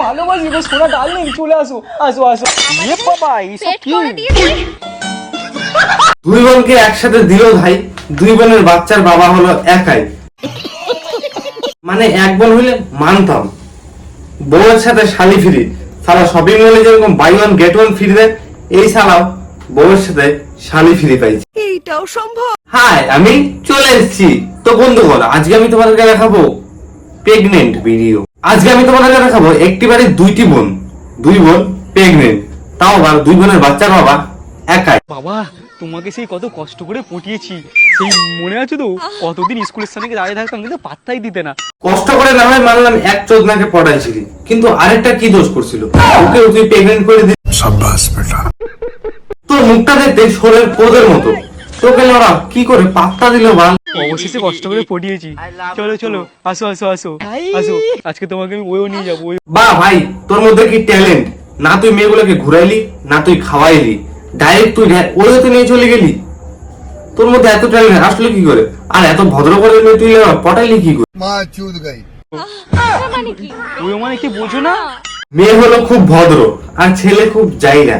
ভালোবাসি গো সোনা ডার্লিং, চলে আসো আসো আসো। এ বাবা এইসব কি? দুই বোনকে একসাথে দিল ভাই, দুই বোনের বাচ্চার বাবা হলো একাই। মানে এক বোন হইলে মানতাম, বউয়ের সাথে শালি ফ্রি। সালা শপিং মলে যেরকম buy one get one free দেয়, এই সালাও বউয়ের সাথে শালি ফ্রি পাইছি। এইটাও সম্ভব? হাই, আমি চলে এসেছি। তো বন্ধুগণ, আজকে আমি তোমাদেরকে দেখাবো প্রেগনেন্ট ভিডিও। আজকে আমি তোমাদেরকে দেখাবো একটি বাড়ির দুইটি বোন, দুই বোন প্রেগনেন্ট, তাও আবার দুই বোনের বাচ্চার বাবা একাই। বাবা তোমাকে সেই কত কষ্ট করে পটিয়েছি, সেই মনে আছে তো? কতদিন স্কুলের সামনে দাঁড়িয়ে থাকতাম কিন্তু পাত্তাই দিতে না। কষ্ট করে না হয় মানলাম এক চোদনাকে পড়াইছিলি, কিন্তু আরেকটা কি দোষ করছিল? ওকে তুই প্রেগনেন্ট করে দিলি। সাব্বাস বেটা। তোর মুখটা দেখতে শোলের পোদের মতো, তোকে ওরা কি করে পাত্তা দিল বাল? অবশেষে কষ্ট করে পটিয়েছি। চলো চলো আসো আসো আসো আসো, আজকে তোমাকে আমি ওইও নিয়ে যাবো। বাহ ভাই, তোর মধ্যে কি ট্যালেন্ট! না তুই মেয়েগুলোকে ঘুরাইলি, না তুই খাওয়াইলি, ডাইরেক্ট তুই ওইতে নিয়ে চলে গেলি। তোর মধ্যে এত ট্যালেন্ট আসলে কি করে? আর এত ভদ্র করে মেয়ে তুই পটাইলি কি করে? মা চুদ গাই। ওই মানে কি বোঝো না? মেয়ে হলো খুব ভদ্র আর ছেলে খুব জাইরা।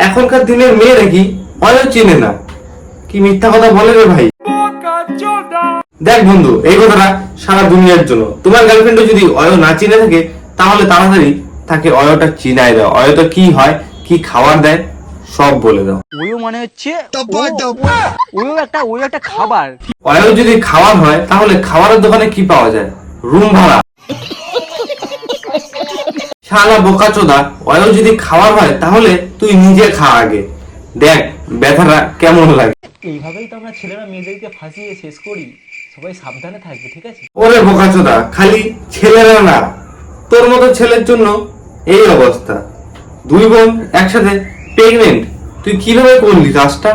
এখনকার দিনের মেয়েরা কি অয়ও চিনে না? কি মিথ্যা কথা বলে রে ভাই। দেখ বন্ধু, এই কথাটা সারা দুনিয়ার জন্য। তোমার গার্লফ্রেন্ড যদি অয় না চিনে থাকে, তাহলে তাড়াতাড়ি তাকে অয়টা চিনাই দাও। অয়টা কি হয়, কি খাবার দেয়, সব বলে দাও। ওইও মানে হচ্ছে ওইও একটা খাবার। অয় যদি খাবার হয়, তাহলে খাবারের দোকানে কি পাওয়া যায়? রুম ভাড়া। শালা বোকাচোদা, অয় যদি খাবার হয় তাহলে তুই নিজে খা আগে, দেখ ব্যথাটা কেমন লাগে। এইভাবেই তো আমরা ছেলেরা মেয়েদেরকে ফাঁসিয়ে শেষ করি। সবাই সাবধানে থাকবে, ঠিক আছে? ওরে বোকাচোদা, খালি ছেলেরা না, তোর মতো ছেলের জন্য এই অবস্থা। দুই বোন একসাথে প্রেগনেন্ট, তুই কিভাবে করলি কাজটা?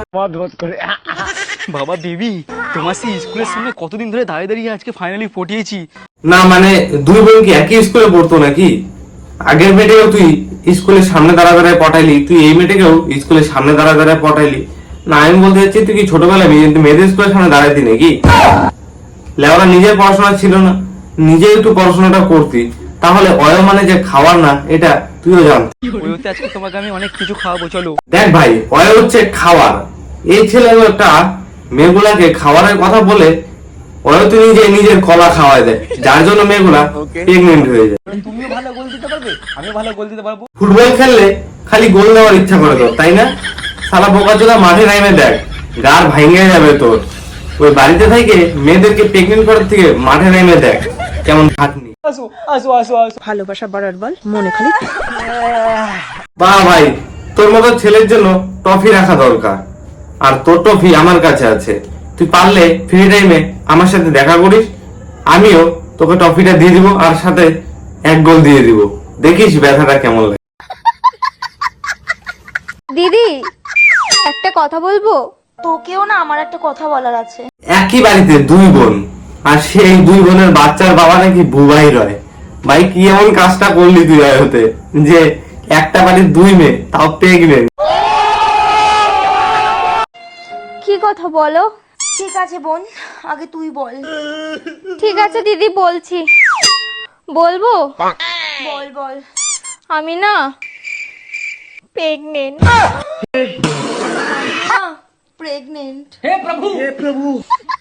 বাবা বেবি, তোমার সেই স্কুলের সামনে কতদিন ধরে দাঁড়িয়ে দাঁড়িয়ে আজকে ফাইনালি পটিয়েছি। না মানে দুই বোন কি একই স্কুলে পড়তো নাকি? আগের মেয়েটাকেও তুই স্কুলের সামনে দাঁড়া দাঁড়ায় পটাইলি, তুই এই মেয়েটাকেও স্কুলের সামনে দাঁড়া দাঁড়ায় পটাইলি। না আমি বলতে চাচ্ছি, তুই কি ছোটবেলায় মেয়েদের স্কুলের সামনে দাঁড়াইতি নাকি? লেওরা নিজের পড়াশোনা ছিল না, নিজে একটু পড়াশোনাটা করতি, তাহলে অয় মানে যে খাওয়ার না, এটা তুইও জানতি। ওইতে আজকে তোমাকে আমি অনেক কিছু খাওয়াবো, চলো। দেখ ভাই, অয় হচ্ছে খাওয়ার। এই ছেলেটা মেয়েগুলাকে খাবারের কথা বলে অয় তো নিজের কলা খাওয়ায় দেয়, যার জন্য মেয়েগুলা প্রেগনেন্ট হয়ে যায়। তুমিও ভালো গোল দিতে পারবে, আমিও ভালো গোল দিতে পারবো। ফুটবল খেললে খালি গোল দেওয়ার ইচ্ছা করে তোর, তাই না? সালা বোকাচোদা, মাঠে নামে দেখ, গার ভাঙে যাবে তোর। ওই বাড়িতে থেকে মেয়েদেরকে প্রেগনেন্ট করার থেকে মাঠে নেমে দেখ কেমন খাটনি। আসো আসো আসো আসো। ভালোবাসা বাড়ার বল, মনে খালি। বাহ ভাই, তোর মতো ছেলের জন্য ট্রফি রাখা দরকার, আর তোর ট্রফি আমার কাছে আছে। তুই পারলে ফ্রি টাইমে আমার সাথে দেখা করিস, আমিও তোকে ট্রফিটা দিয়ে দিব, আর সাথে এক গোল দিয়ে দিব, দেখিস ব্যথাটা কেমন লাগে। দিদি একটা কথা বলবো। তোকেও না আমার একটা কথা বলার আছে। একই বাড়িতে দুই বোন, আর সেই দুই বোনের বাচ্চার বাবা নাকি বুবাই রয়। ভাই কি এমন কাজটা করলি তুই হতে, যে একটা বাড়ির দুই মেয়ে, তাও প্রেগনেন্ট? কি কথা বলো? ঠিক আছে বোন, আগে তুই বল। ঠিক আছে দিদি, বলছি। বলবো? বল বল। আমি না প্রেগনেন্ট। প্রেগনেন্ট?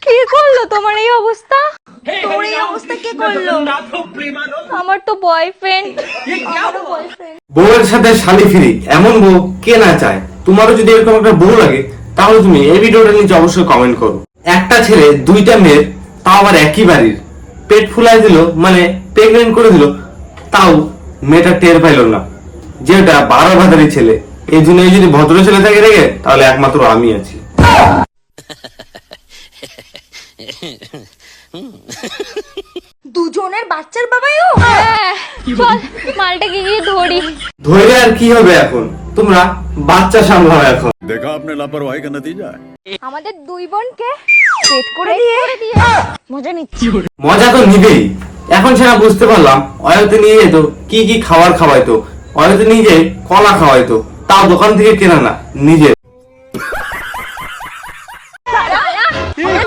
কি করলো তোমার এই অবস্থা? তোর এই অবস্থা কে করলো? আমার তো বয়ফ্রেন্ড। আমারও বয়ফ্রেন্ড। বউয়ের সাথে শালি ফিরি, এমন বউ কে না চায়? তোমারও যদি এরকম একটা বউ লাগে, তাহলে তুমি এই ভিডিওটা নিচে অবশ্যই কমেন্ট করো। একটা ছেলে দুইটা মেয়ের, তাও আবার একই বাড়ির, পেট ফুলাই দিল, মানে প্রেগনেন্ট করে দিল, তাও মেয়েটা টের পাইল না, যেটা 12 ভাতারি ছেলে। এই জন্য যদি ভদ্র ছেলে থাকে রেগে, তাহলে একমাত্র আমি আছি। দুজনের বাচ্চার বাবাইও? চল মালটাকে গিয়ে ধরি। ধরে আর কি হবে এখন, তোমরা বাচ্চা সামলাও এখন। देखा आपने लापरवाही का नतीजा है। আমাদের দুই বোনকে পেট করে দিয়ে মজা নিচ্ছি। মজা তো নিবেই। এখন সেটা বুঝতে পারলাম, অয়তে নিয়ে যেত কি কি খাবার খাওয়াইতো, অয়তে নিজে কলা খাওয়াইতো, তাও দোকান থেকে কেনা না, নিজে।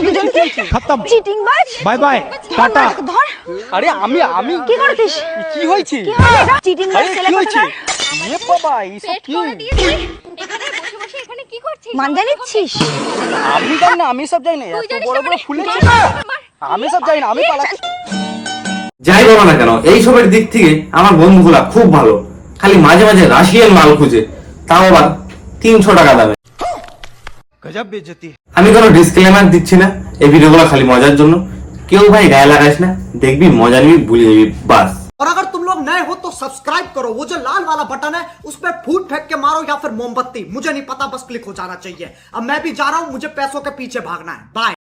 দুজন खत्म চিটিং বাজ बाय बाय टाटा ধর আরে আমি কি করছিস কি হয়েছে চিটিং আরে বাজ কি ছেলে হয়েছে কোথাকার এ বাবা এইসব পেট কি করে দিয়েছিস এখানে বসে বসে এখানে কি করছিস মানজা নিচ্ছিস আমি জানি না আমি সব জানি না তুই এত জানিস বড় না বড় মানে? ফুলেছে মার। আমি সব জানি না আমি পালাচ্ছি যাই বলো না কেন এইসবের দিক থেকে আমার বন্ধুগুলা খুব ভালো, খালি মাঝে মাঝে রাশিয়ান মাল খুঁজে, তাও আবার 300 টাকা দামে। गजब बेइज्जती আমি কোনো ডিসক্লেমার দিচ্ছি না, এই ভিডিওগুলো খালি মজার জন্য। কেউ ভাই গায়ে লাগাইস না, দেখবি মজা নিবি, ভুলে যাবি বাস। और अगर तुम लोग नए हो तो सब्सक्राइब करो, वो जो लाल वाला बटन है उस पर फूट फेंक के मारो या फिर मोमबत्ती, मुझे नहीं पता, बस क्लिक हो जाना चाहिए। अब मैं भी जा रहा हूं, मुझे पैसों के पीछे भागना है। बाय।